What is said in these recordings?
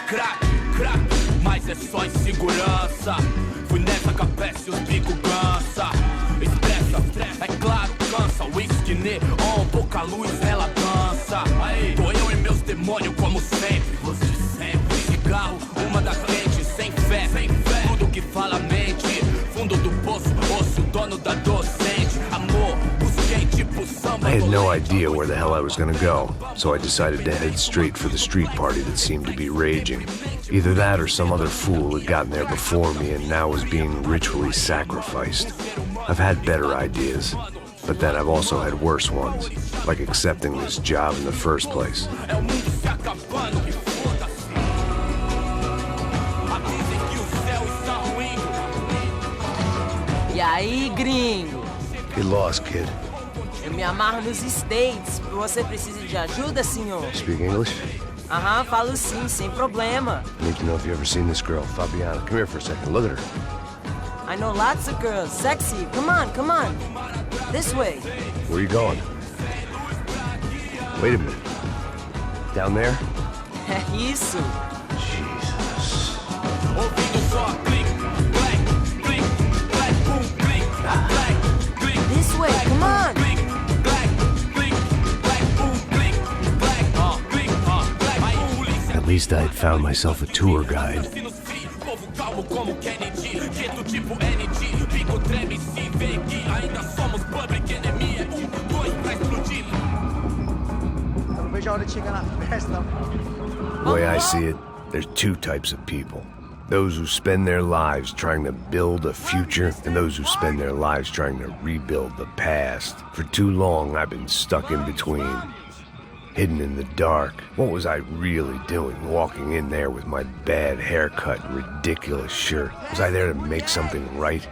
crack, crack, mas é só insegurança. Fui nessa capeste, os bico cansa. Expressa, é claro, cansa. Whisky neon, pouca luz, ela dança. Aí, tô eu e meus demônios como sempre. Você sempre. Cigarro, uma da frente, sem fé, sem fé. Tudo que fala mente. Fundo do poço, osso, dono da docente. Amor, busquei tipo samba. I had no idea where the hell I was gonna go, so I decided to head straight for the street party that seemed to be raging. Either that or some other fool had gotten there before me and now was being ritually sacrificed. I've had better ideas, but then I've also had worse ones, like accepting this job in the first place. E aí, gringo? Get lost, kid. Eu me amarro nos States. Você precisa de ajuda, senhor? Speak English? Aham, falo sim, sem problema. I need to know if you've ever seen this girl, Fabiana. Come here for a second. Look at her. I know lots of girls. Sexy. Come on, come on. This way. Where are you going? Wait a minute. Down there? É isso. Jesus. This way, come on. At least I had found myself a tour guide. The way I see it, there's two types of people. Those who spend their lives trying to build a future, and those who spend their lives trying to rebuild the past. For too long, I've been stuck in between. Hidden in the dark. What was I really doing walking in there with my bad haircut and ridiculous shirt? Was I there to make something right?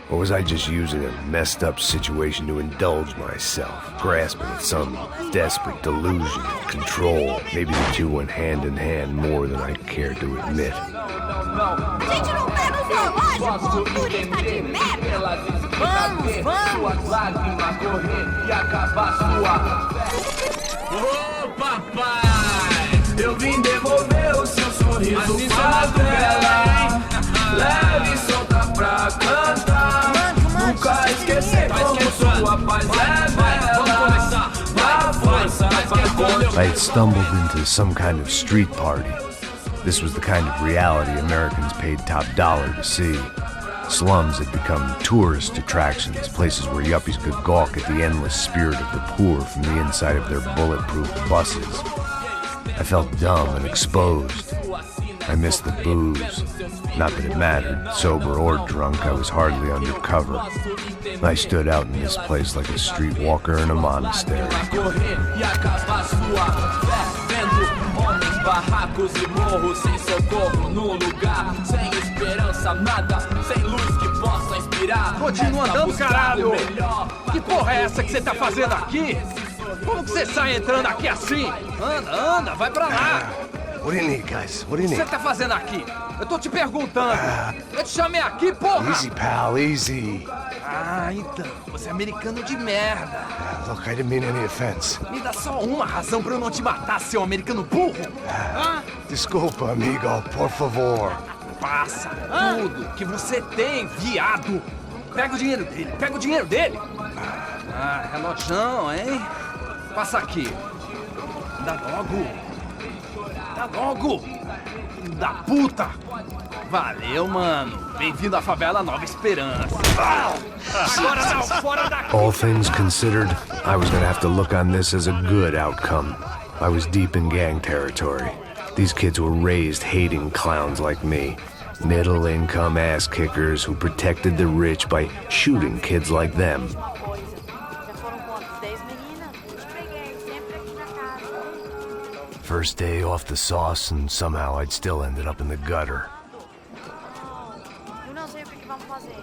Or was I just using a messed up situation to indulge myself, grasping at some desperate delusion of control? Maybe the two went hand in hand more than I care to admit. A gente não tá no zoológico, turista de merda! Vamos, vamos! Ô papai, eu vim devolver o seu sorriso favela. Leve e solta pra cantar. Nunca esquecer como sua paz é bela. Dá força pra continuar. I had stumbled into some kind of street party. This was the kind of reality Americans paid top dollar to see. Slums had become tourist attractions, places where yuppies could gawk at the endless spirit of the poor from the inside of their bulletproof buses. I felt dumb and exposed. I missed the booze. Not that it mattered, sober or drunk, I was hardly undercover. I stood out in this place like a streetwalker in a monastery. Barracos e morros sem socorro no lugar, sem esperança, nada, sem luz que possa inspirar. Continua andando, caralho! Que porra é essa que você tá fazendo aqui? Como que você sai entrando aqui assim? Anda, anda, vai pra lá! What do you need, guys? What do you O que need? você tá fazendo aqui? Eu tô te perguntando! Eu te chamei aqui, porra! Easy, pal, easy. Ah, então, você é americano de merda! Look, I didn't mean any offense. Me dá só uma razão pra eu não te matar, seu americano burro! Hã? Desculpa, amigo, por favor. Passa tudo que você tem, viado! Pega o dinheiro dele, pega o dinheiro dele! Ah, relojão, hein? Passa aqui. Dá logo! Dá logo! Da puta! Valeu, mano! Bem-vindo à favela Nova Esperança! Agora não, fora daqui! All things considered, I was gonna have to look on this as a good outcome. I was deep in gang territory. These kids were raised hating clowns like me. Middle-income ass-kickers who protected the rich by shooting kids like them. First day off the sauce, and somehow I'd still ended up in the gutter. Eu não sei o que vamos fazer.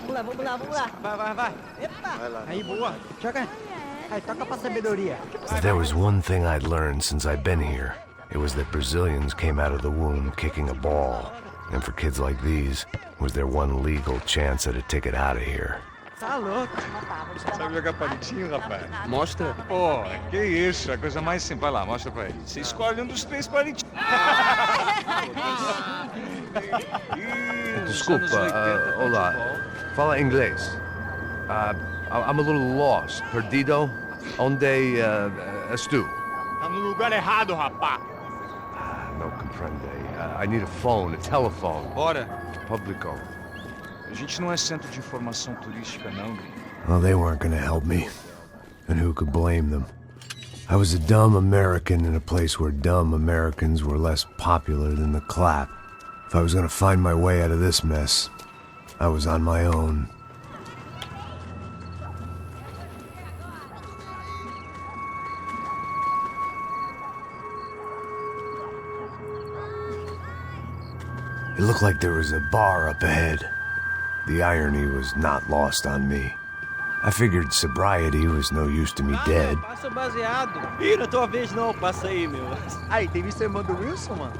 Vamos lá. Vai. Epa! Aí, boa. Joga. Aí, toca pra sabedoria. If there was one thing I'd learned since I'd been here, it was that Brazilians came out of the womb kicking a ball. And for kids like these, was their one legal chance at a ticket out of here. Tá louco. Sabe jogar palitinho, rapaz? Mostra. Pô, que isso, é a coisa mais simples. Vai lá, mostra pra ele. Você escolhe um dos 3 palitinhos. Desculpa, olá. Fala inglês. I'm a little lost. Perdido? Onde estou? Tá no lugar errado, rapá. No comprende. I need a phone, a telephone. Bora. Publico. A gente não é centro de informação turística, não. Well, they weren't gonna help me. And who could blame them? I was a dumb American in a place where dumb Americans were less popular than the clap. If I was gonna find my way out of this mess, I was on my own. It looked like there was a bar up ahead. The irony was not lost on me. I figured sobriety was no use to me dead. Passa o baseado. Ih, não é tua vez não, passa aí, meu. Aí, tem visto a irmã do Wilson, mano?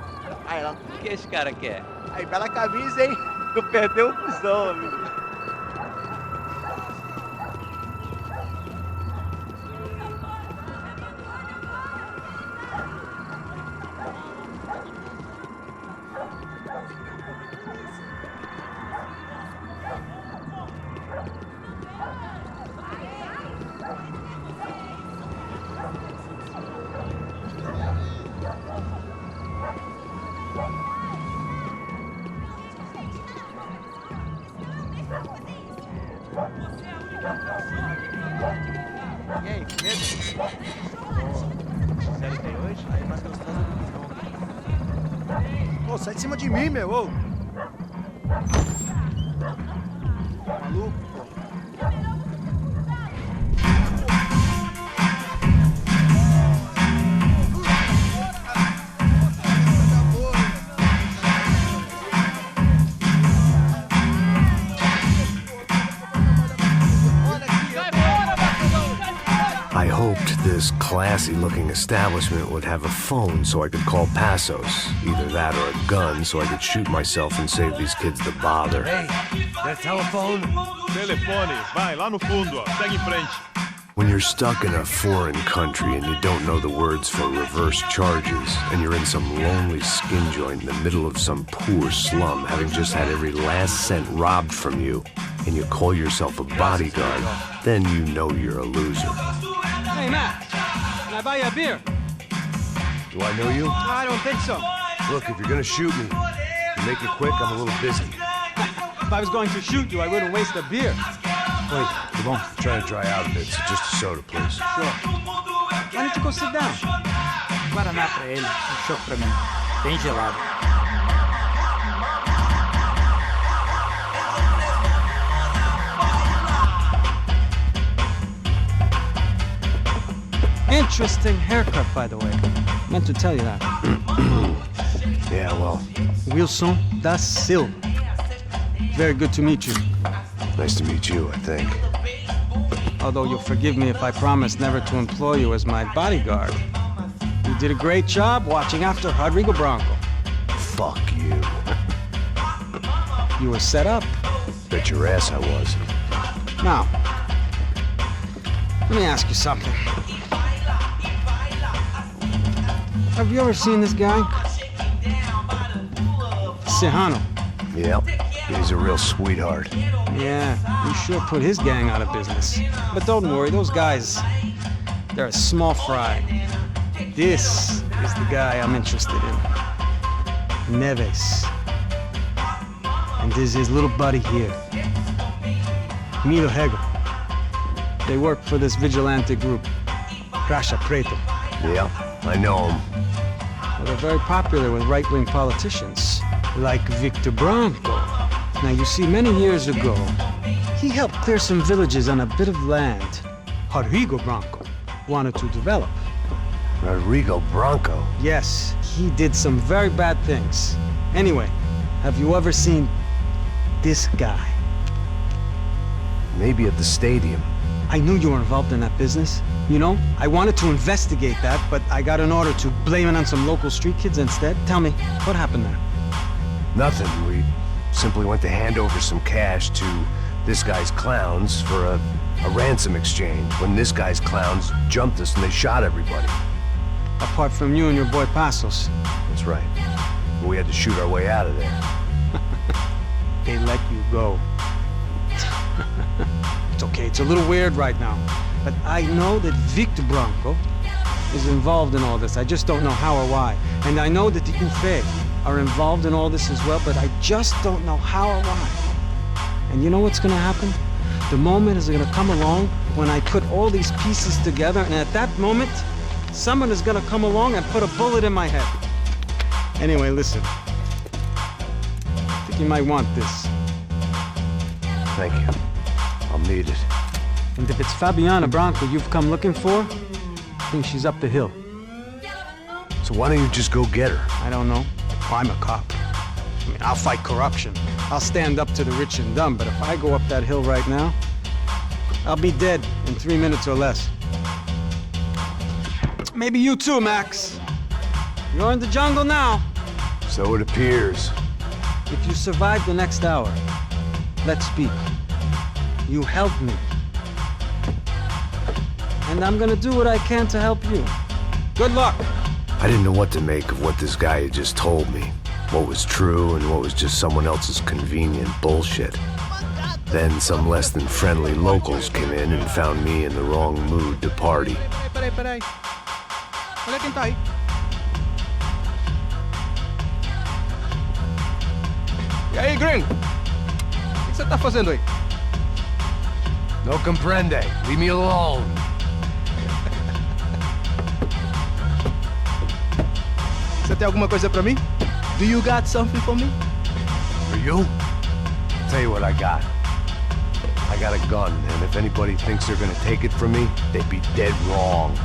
Aí, lá. O que esse cara quer? Aí, bela camisa, hein? Tu perdeu o cuzão, amigo. E aí, medo? 038? Aí, mais gostosa do que. Ô, sai de cima de mim, meu, ô! Maluco, pô. I hoped this classy-looking establishment would have a phone so I could call Passos. Either that or a gun so I could shoot myself and save these kids the bother. Hey, that telephone? Telefone, vai, lá no fundo, ó. Segue em frente. When you're stuck in a foreign country and you don't know the words for reverse charges, and you're in some lonely skin joint in the middle of some poor slum, having just had every last cent robbed from you, and you call yourself a bodyguard, then you know you're a loser. Hey, Matt, can I buy you a beer? Do I know you? I don't think so. Look, if you're gonna shoot me, you make it quick, I'm a little busy. If I was going to shoot you, I wouldn't waste a beer. Wait, come on. I'm trying to dry out a bit, so just a soda, please. Sure. Why don't you go sit down? Guaraná pra ele, choque pra mim. Bem gelado. Interesting haircut, by the way. Meant to tell you that. Yeah, well, Wilson da Silva. Very good to meet you. nice to meet you, I think. Although you'll forgive me if I promise never to employ you as my bodyguard. You did a great job watching after Rodrigo Branco. Fuck you. You were set up. Bet your ass I was. Now, let me ask you something. Have you ever seen this guy? Serrano. Yep, he's a real sweetheart. Yeah, you sure put his gang out of business. But don't worry, those guys, they're a small fry. This is the guy I'm interested in. Neves. And this is his little buddy here. Milo Hegel. They work for this vigilante group, Crasha Preto. Yeah, I know him. Well, they're very popular with right-wing politicians, like Victor Branco. Now, you see, many years ago, he helped clear some villages on a bit of land Rodrigo Branco wanted to develop. Rodrigo Branco? Yes, he did some very bad things. Anyway, have you ever seen this guy? Maybe at the stadium. I knew you were involved in that business. You know, I wanted to investigate that, but I got an order to blame it on some local street kids instead. Tell me, what happened there? Nothing. We simply went to hand over some cash to this guy's clowns for a ransom exchange when this guy's clowns jumped us and they shot everybody. Apart from you and your boy Passos. That's right. We had to shoot our way out of there. They let you go. It's okay, it's a little weird right now. But I know that Victor Branco is involved in all this. I just don't know how or why. And I know that the UFE are involved in all this as well, but I just don't know how or why. And you know what's gonna happen? The moment is gonna come along when I put all these pieces together, and at that moment, someone is gonna come along and put a bullet in my head. Anyway, listen. I think you might want this. Thank you. I'll need it. And if it's Fabiana Branco you've come looking for, I think she's up the hill. So why don't you just go get her? I don't know. I'm a cop. I mean, I'll fight corruption. I'll stand up to the rich and dumb, but if I go up that hill right now, I'll be dead in 3 minutes or less. Maybe you too, Max. You're in the jungle now. So it appears. If you survive the next hour, let's speak. You help me. And I'm gonna do what I can to help you. Good luck. I didn't know what to make of what this guy had just told me. What was true and what was just someone else's convenient bullshit. Then some less than friendly locals came in and found me in the wrong mood to party. Peraí. Olha quem tá aí. E aí, gringo? O que você tá fazendo aí? No comprende. Leave me alone. Você tem alguma coisa pra mim? Do you got something for me? For you? Tell you what I got. I got a gun, and if anybody thinks they're gonna take it from me, they'd be dead wrong.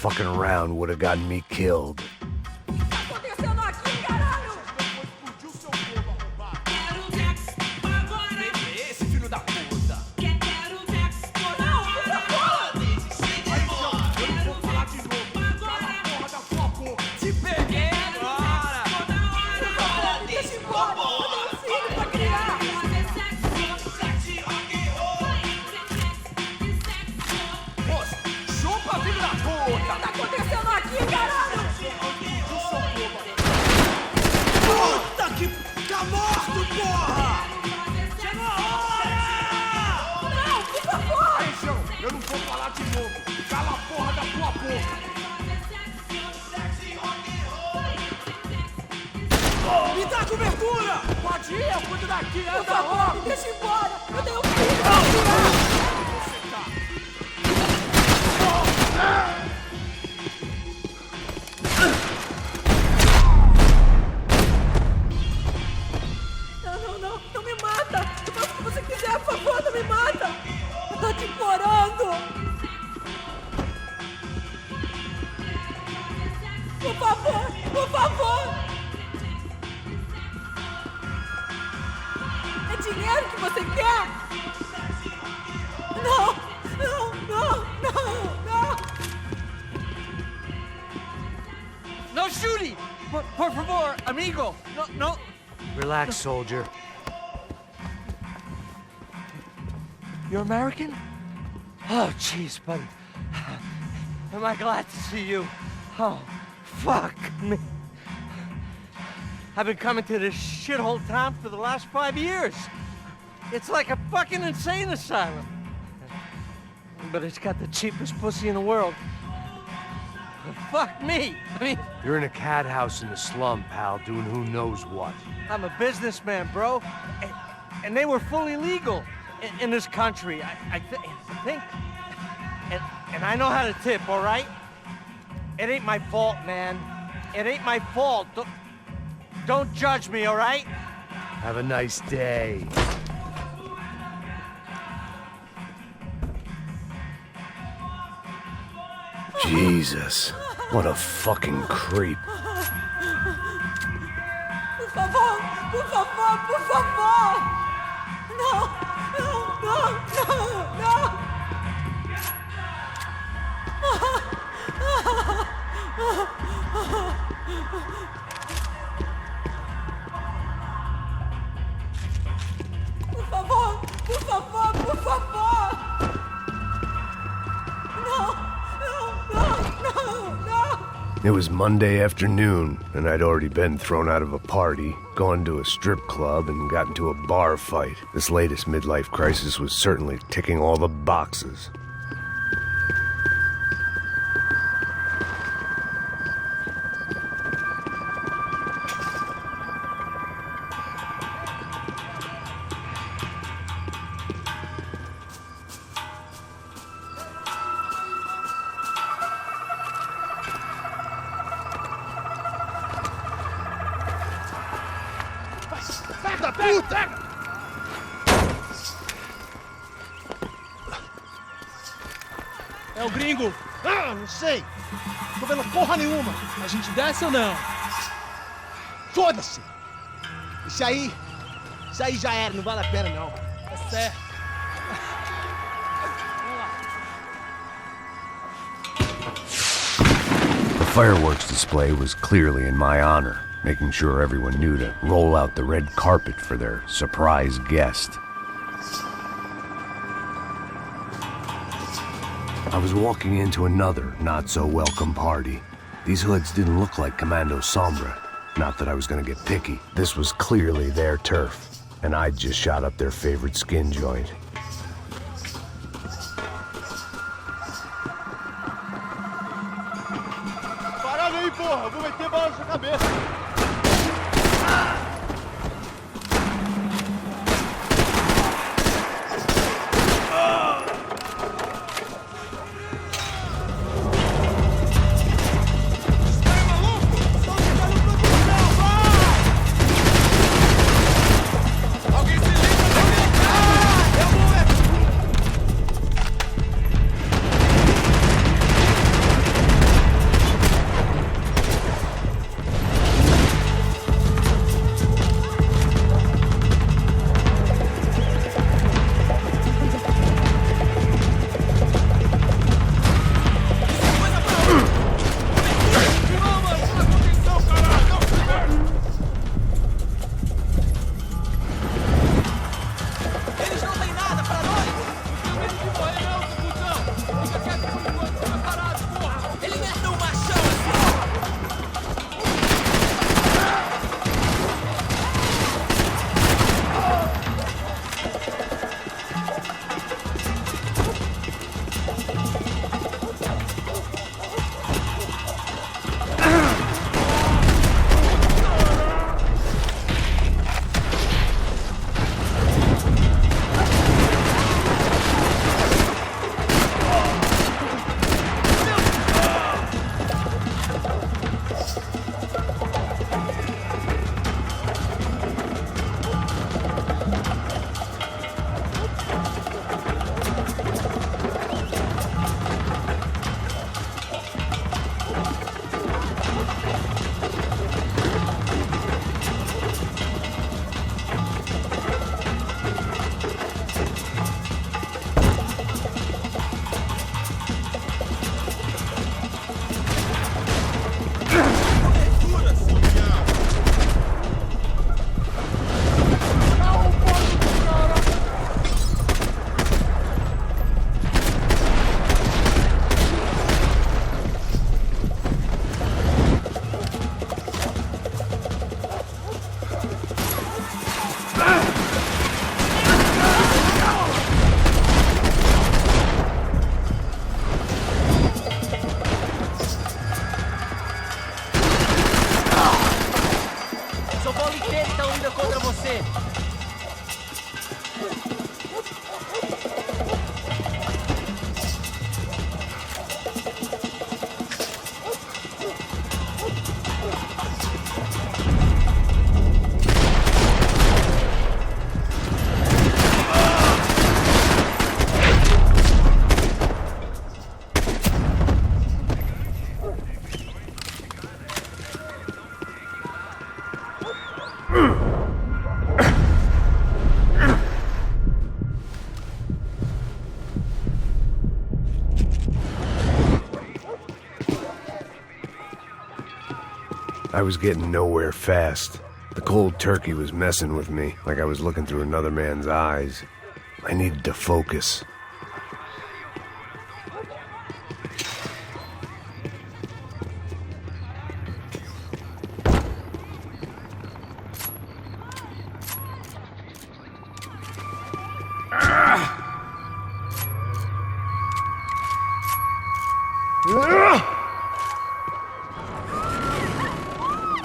Fucking around would have gotten me killed. Me dá cobertura! Pode ir, eu cuido daqui, anda logo! Me deixa embora! Eu tenho filho! Não me mata! Faça o que você quiser, por favor, não me mata! Eu tô te implorando! Por favor! É dinheiro que você quer? Não! No shooting! Por favor, amigo! No! Relax, soldier. You're American? Oh, jeez, buddy. Am I glad to see you? Oh, fuck me. I've been coming to this shithole town for the last 5 years. It's like a fucking insane asylum. But it's got the cheapest pussy in the world. Fuck me. I mean, You're in a cat house in the slum, pal, doing who knows what. I'm a businessman, bro. And they were fully legal in this country, I think. And I know how to tip, all right? It ain't my fault, man. It ain't my fault. Don't judge me, all right? Have a nice day. Jesus, what a fucking creep. Por favor, por favor, por favor! No, no, no, no, no! Por favor, por favor, por favor! No, no, no, no, no! It was Monday afternoon, and I'd already been thrown out of a party, gone to a strip club, and got into a bar fight. This latest midlife crisis was certainly ticking all the boxes. É o gringo. Ah, não sei. Tô vendo porra nenhuma. A gente desce ou não? Foda-se. Isso aí já era, não vale a pena não. Tá certo. The fireworks display was clearly in my honor, making sure everyone knew to roll out the red carpet for their surprise guest. I was walking into another not-so-welcome party. These hoods didn't look like Commando Sombra. Not that I was gonna get picky. This was clearly their turf, and I'd just shot up their favorite skin joint. Parada aí, porra. Eu vou meter bala na sua cabeça. I was getting nowhere fast. The cold turkey was messing with me, like I was looking through another man's eyes. I needed to focus.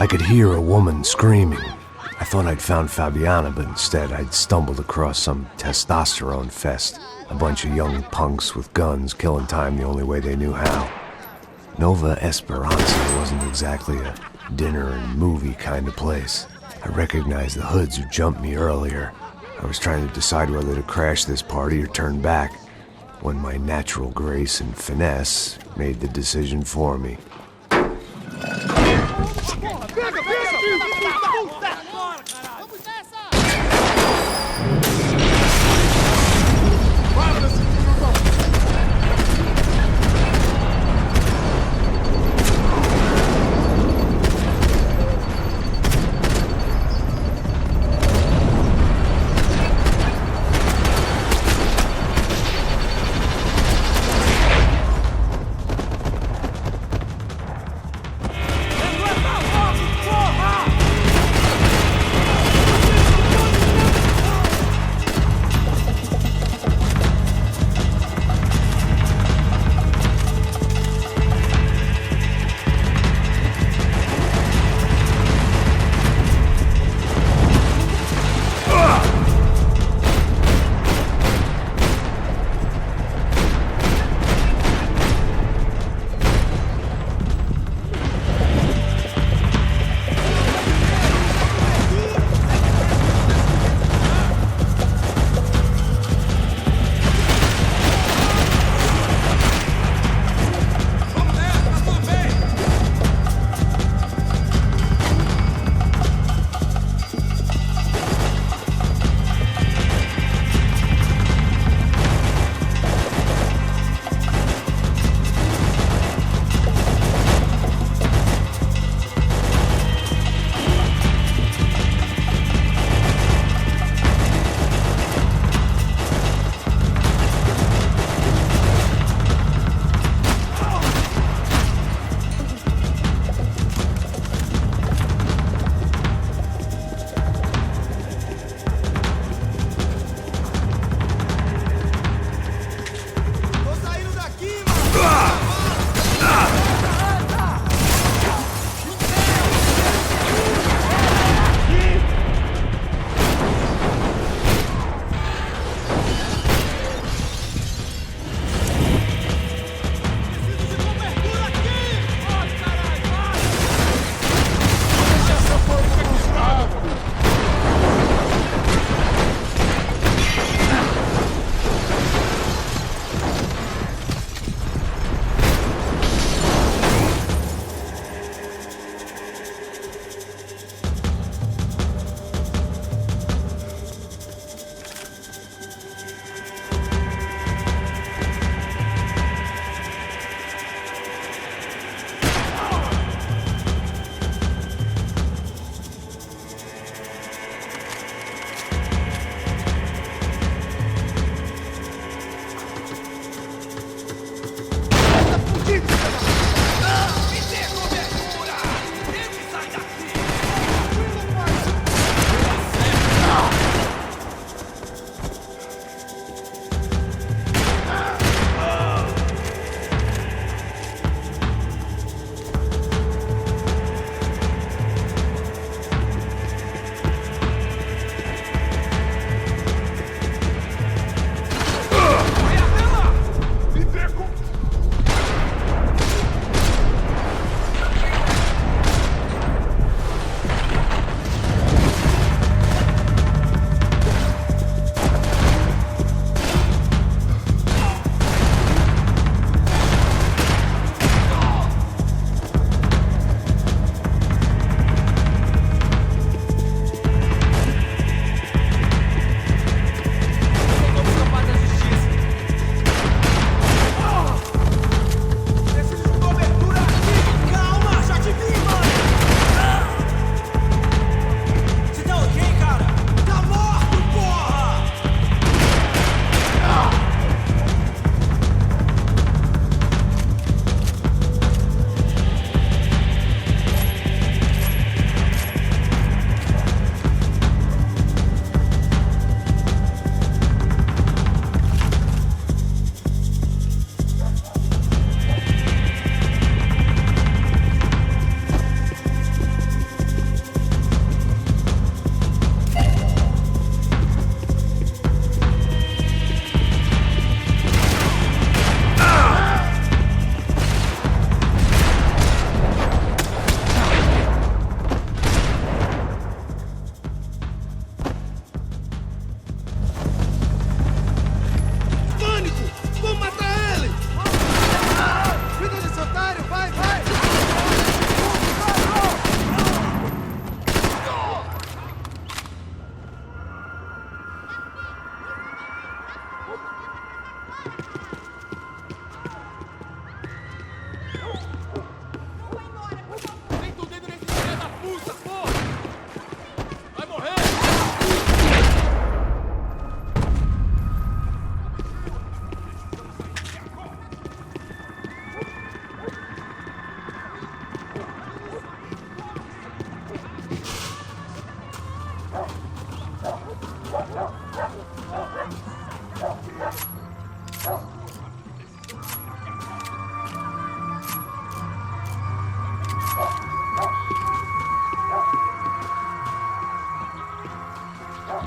I could hear a woman screaming. I thought I'd found Fabiana, but instead I'd stumbled across some testosterone fest. A bunch of young punks with guns killing time the only way they knew how. Nova Esperanza wasn't exactly a dinner and movie kind of place. I recognized the hoods who jumped me earlier. I was trying to decide whether to crash this party or turn back, when my natural grace and finesse made the decision for me.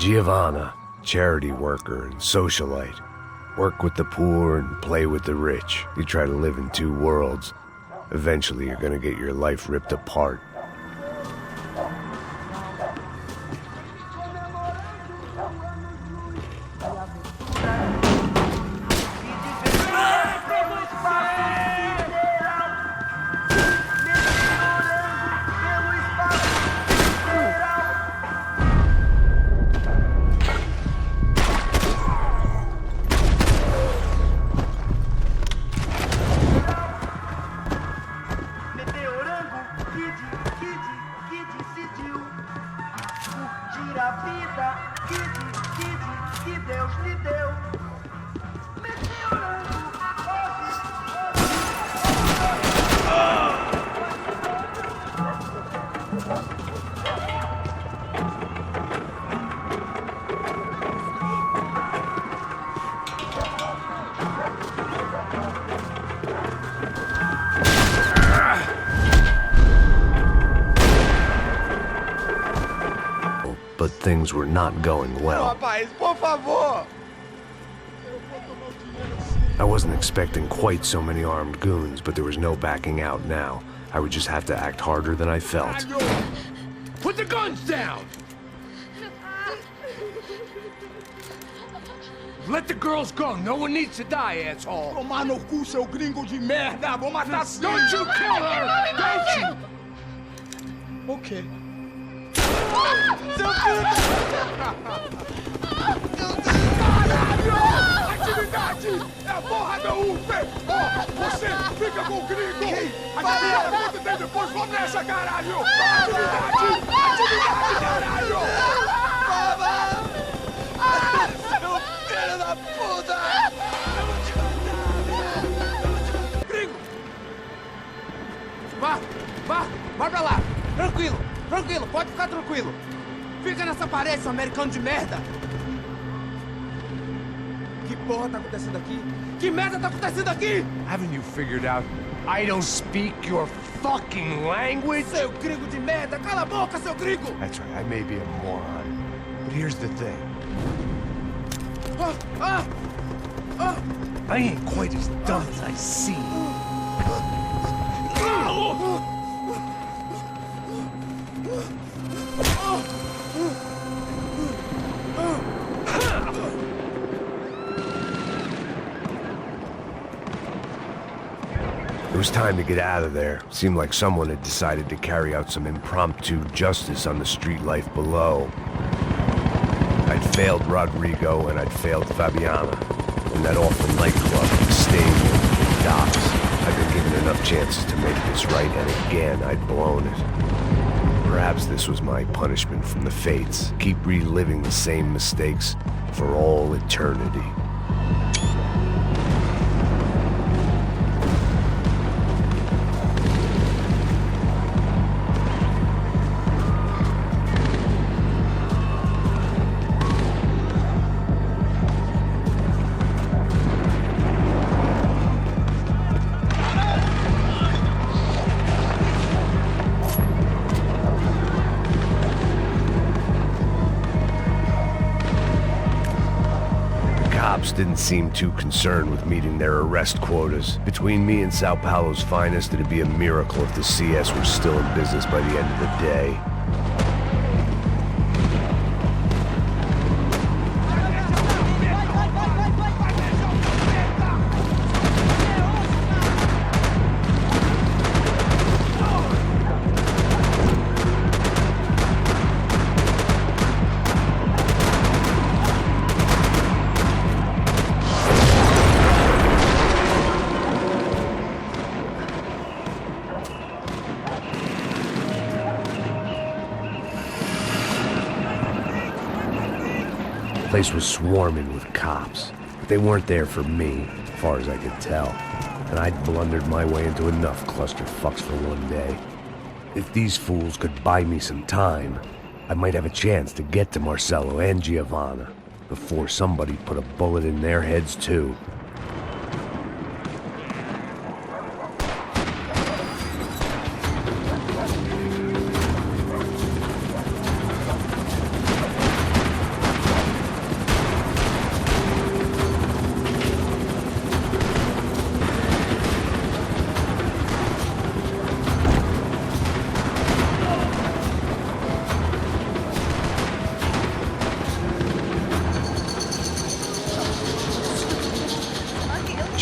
Giovanna, charity worker and socialite. Work with the poor and play with the rich. You try to live in two worlds. Eventually, you're gonna get your life ripped apart. But things were not going well. I wasn't expecting quite so many armed goons, but there was no backing out now. I would just have to act harder than I felt. Put the guns down! Let the girls go. No one needs to die, asshole. Tomar no cu, seu gringo de merda! Vou matar Don't you kill her! Don't you! Ok. Seu filho! Caralho! Atividade! É a porra da UP! Ó, você fica com o gringo! A gente fala quanto tem depois, vamos nessa, caralho! Atividade! Atividade, caralho! Seu filho da puta! Gringo! Vai pra lá! Tranquilo! Tranquilo, pode ficar tranquilo. Fica nessa parede, seu americano de merda. Que porra tá acontecendo aqui? Que merda tá acontecendo aqui? Haven't you figured out I don't speak your fucking language? Seu gringo de merda, cala a boca, seu gringo! That's right, I may be a moron, but here's the thing. I ain't quite as dumb as I seem. It was time to get out of there. Seemed like someone had decided to carry out some impromptu justice on the street life below. I'd failed Rodrigo and I'd failed Fabiana. And that awful nightclub, the stable, the docks. I'd been given enough chances to make this right, and again, I'd blown it. Perhaps this was my punishment from the fates. Keep reliving the same mistakes for all eternity. Didn't seem too concerned with meeting their arrest quotas. Between me and Sao Paulo's finest, it'd be a miracle if the CS were still in business by the end of the day. The place was swarming with cops, but they weren't there for me, as far as I could tell. And I'd blundered my way into enough clusterfucks for one day. If these fools could buy me some time, I might have a chance to get to Marcelo and Giovanna before somebody put a bullet in their heads too.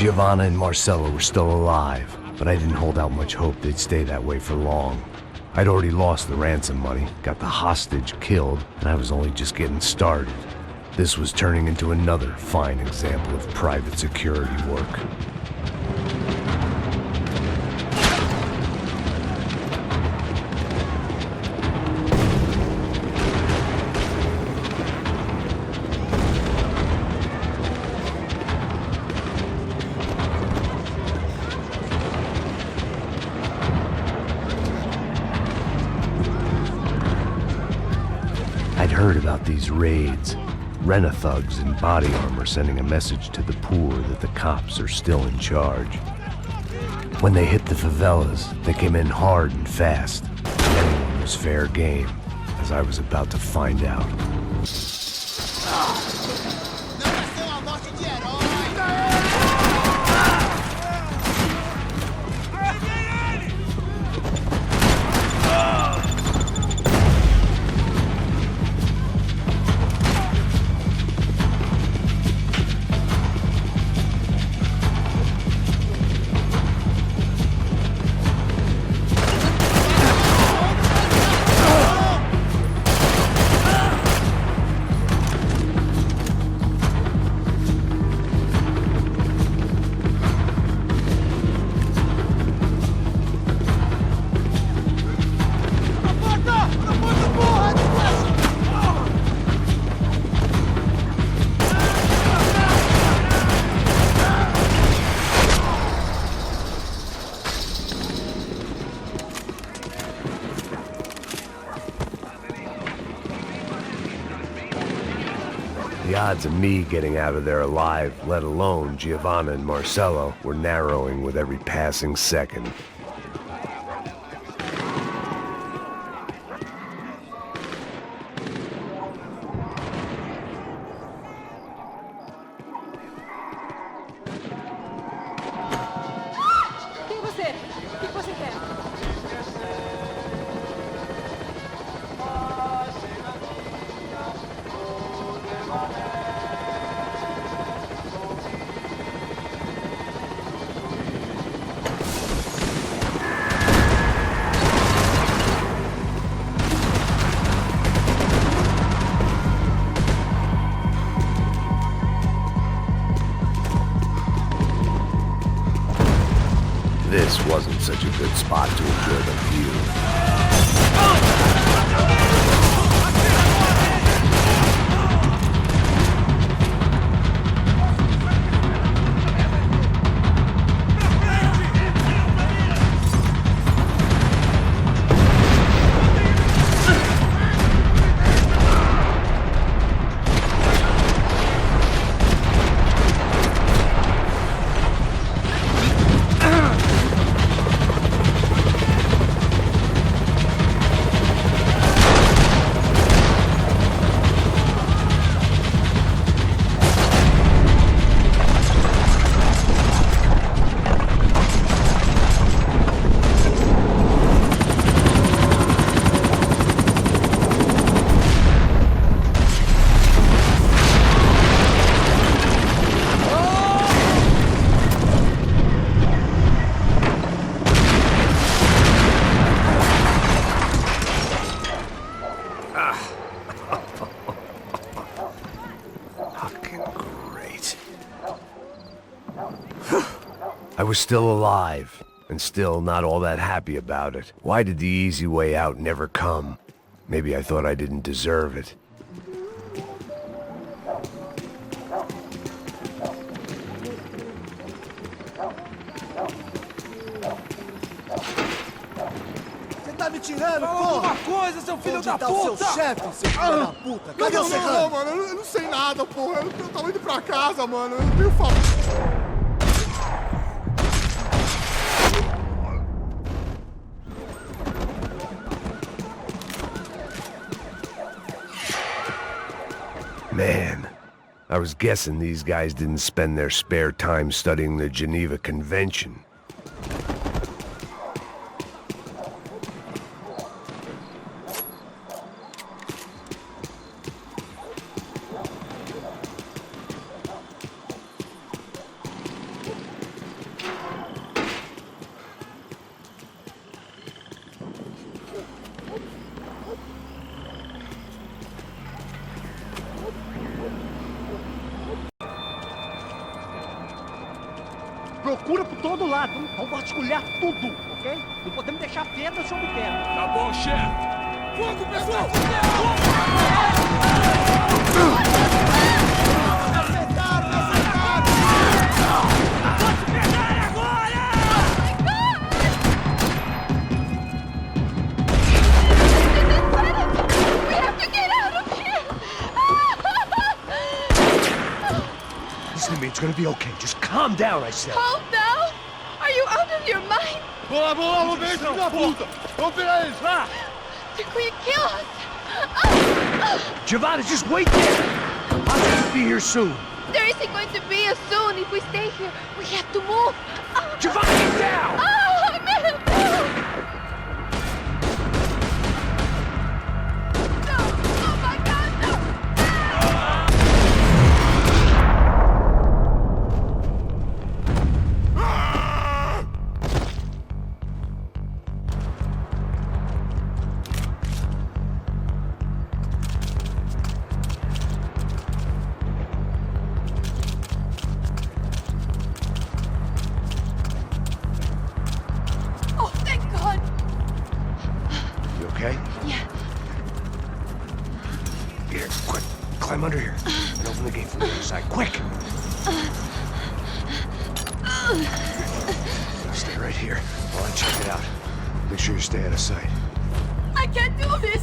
Giovanna and Marcello were still alive, but I didn't hold out much hope they'd stay that way for long. I'd already lost the ransom money, got the hostage killed, and I was only just getting started. This was turning into another fine example of private security work. I'd heard about these raids. Rent-a-thugs in body armor sending a message to the poor that the cops are still in charge. When they hit the favelas, they came in hard and fast. Anyone was fair game, as I was about to find out. The odds of me getting out of there alive, let alone Giovanna and Marcello, were narrowing with every passing second. O que você quer? This wasn't such a good spot to enjoy the view. I was still alive, and still not all that happy about it. Why did the easy way out never come? Maybe I thought I didn't deserve it. Você tá me tirando, Fala porra! alguma coisa, seu filho da Onde tá o seu puta! chefe, seu filho da puta? Cadê o serrano? Não, mano, eu não sei nada, porra. Eu tava indo pra casa, mano. Eu tenho falta. Man, I was guessing these guys didn't spend their spare time studying the Geneva Convention. Procura por todo lado. Vamos vasculhar tudo, ok? Não podemos deixar pedra sobre pedra. Tá bom, chefe. Fogo, pessoal! It's gonna be okay. Just calm down, I said. Calm down? Are you out of your mind? Vamos ver, filho da puta! Vamos pegar eles, lá! They're going to kill us! Giovanna, just wait there! I'll just be here soon. There isn't going to be a soon if we stay here. We have to move! Giovanna, get down! Oh, man! No! Oh my God, no! Oh, thank God! You okay? Yeah. Here, quick. Climb under here. And open the gate from the other side. Quick! Stay right here while I check it out. Make sure you stay out of sight. I can't do this!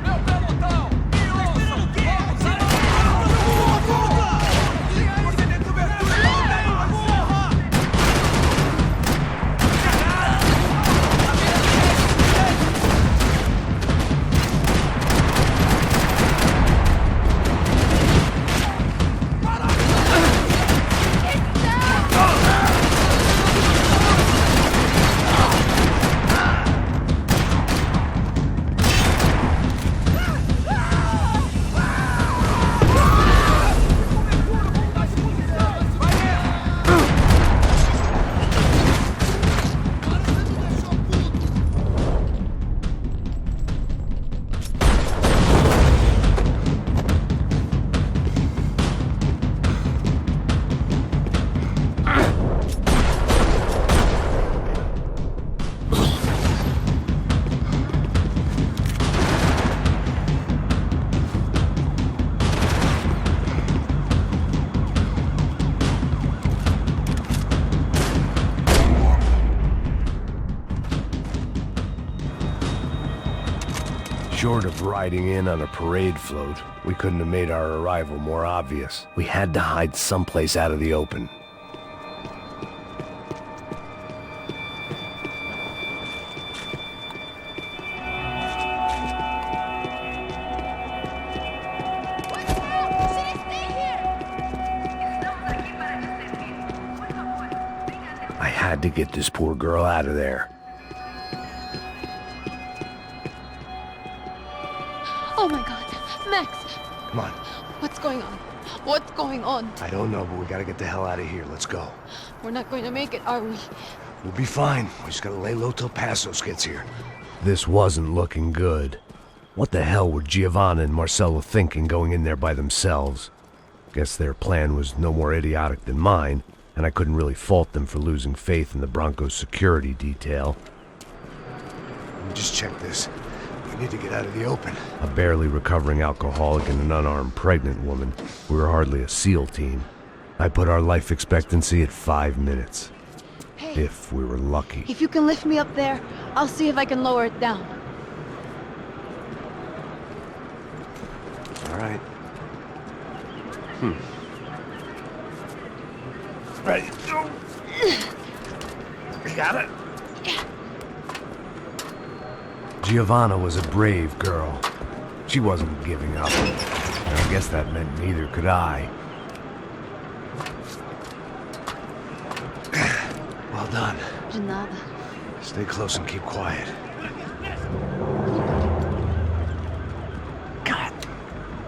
Meu pelotão! Esperando o quê? Você tem cobertura! Short of riding in on a parade float, we couldn't have made our arrival more obvious. We had to hide someplace out of the open. I had to get this poor girl out of there. Oh my God. Max! Come on. What's going on? What's going on? I don't know, but we gotta get the hell out of here. Let's go. We're not going to make it, are we? We'll be fine. We just gotta lay low till Passos gets here. This wasn't looking good. What the hell were Giovanna and Marcelo thinking going in there by themselves? Guess their plan was no more idiotic than mine, and I couldn't really fault them for losing faith in the Broncos security detail. Let me just check this. We need to get out of the open. A barely recovering alcoholic and an unarmed pregnant woman. We were hardly a SEAL team. I put our life expectancy at 5 minutes. Hey. If we were lucky. If you can lift me up there, I'll see if I can lower it down. All right. Ready. You got it? Giovanna was a brave girl. She wasn't giving up. And I guess that meant neither could I. Well done. De nada. Stay close and keep quiet. God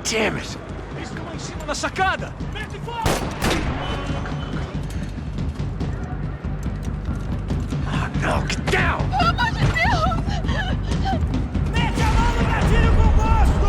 damn it! Eles estão lá em cima da sacada! Mete fogo! Oh no, get down! Pelo amor de Deus! Mete a mão no gatilho com gosto!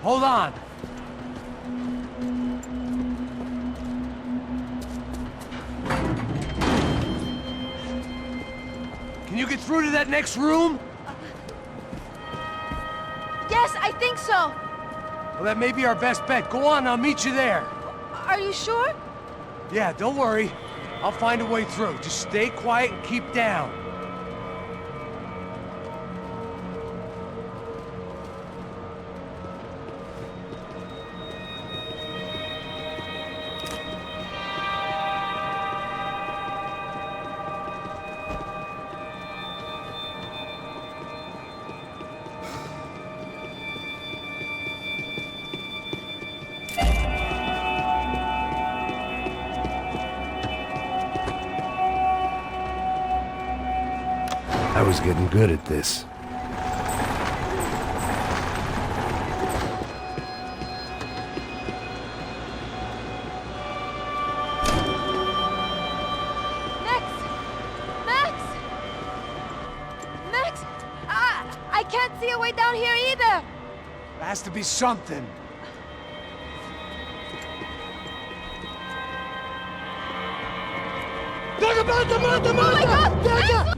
Hold on. Can you get through to that next room? Yes, I think so. Well, that may be our best bet. Go on, I'll meet you there. Are you sure? Yeah, don't worry. I'll find a way through. Just stay quiet and keep down. I was getting good at this. Max, I can't see a way down here either. There has to be something. Oh my God! Max!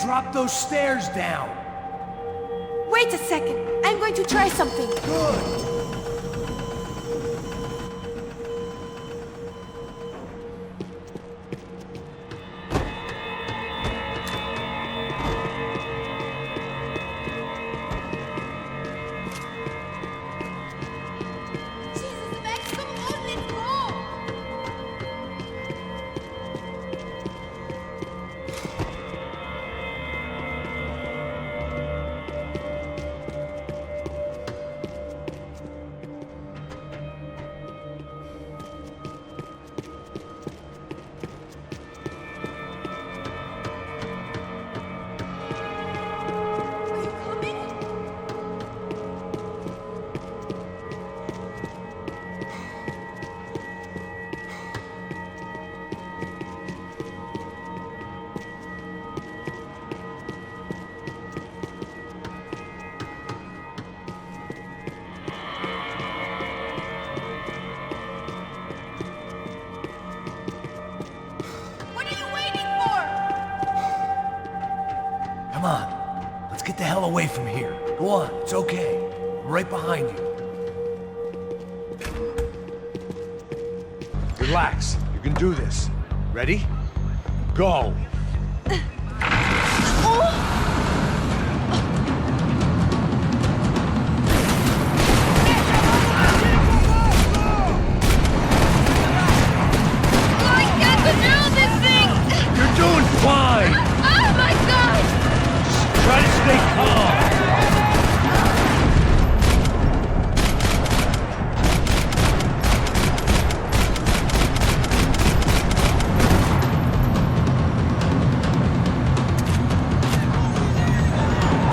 Drop those stairs down. Wait a second. I'm going to try something. Good. let's get the hell away from here. Go on, it's okay. I'm right behind you. Relax, you can do this. Ready? Go! You're doing fine! Oh my god! Try to stay calm!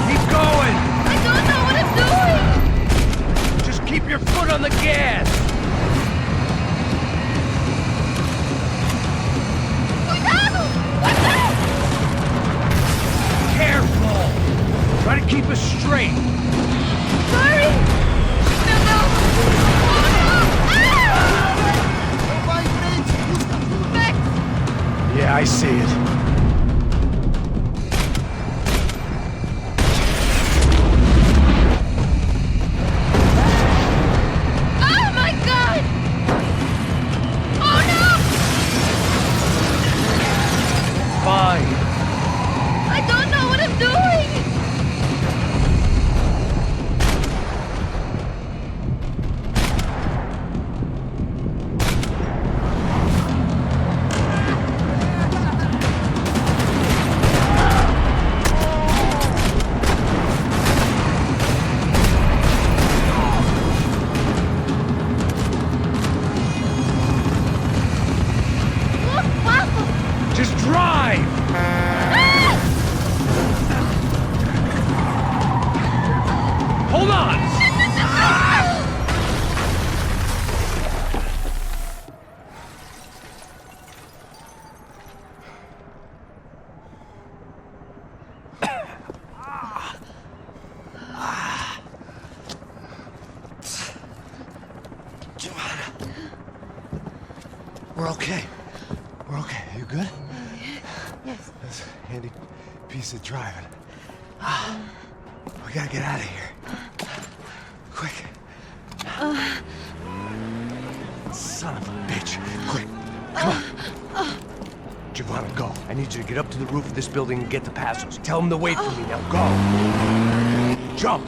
Keep going! I don't know what I'm doing! Just keep your foot on the gas! Careful! Try to keep us straight! Sorry! No! Yeah, I see it. Oh my god! Oh no! Fine. I don't know what I'm doing! Look, Waffle! Just drive! Hold on! We're okay. We're okay. You good? Yes. That's a handy piece of driving. We gotta get out of here. Quick. Son of a bitch. Quick. Come on. Giovanna, go. I need you to get up to the roof of this building and get the passos. Tell them to wait for me. Now go. Jump.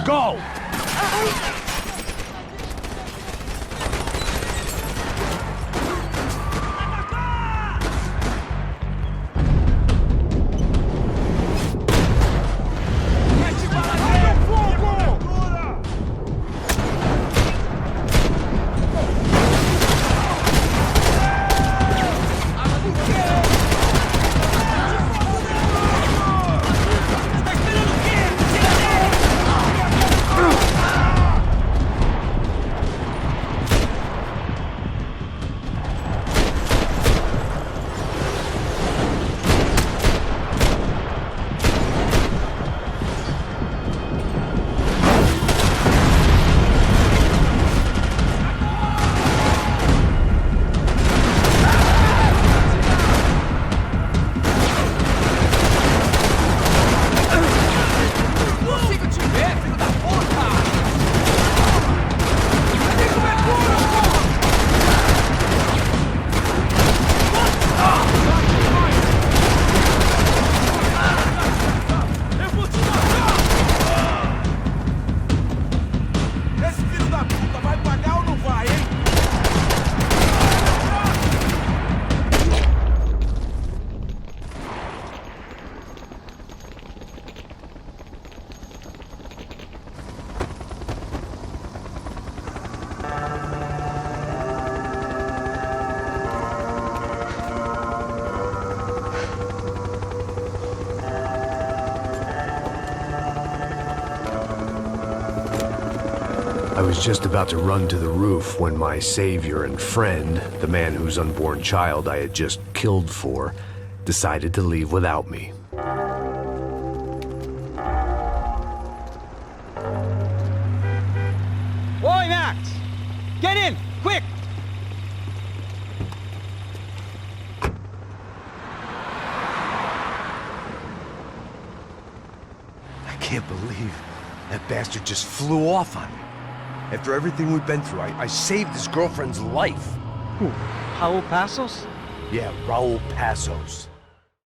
Go. I was just about to run to the roof when my savior and friend, the man whose unborn child I had just killed for, decided to leave without me. Oi, Max! Get in! Quick! can't believe that bastard just flew off on me. After everything we've been through, I saved his girlfriend's life. Who? Raul Passos? Yeah, Raul Passos.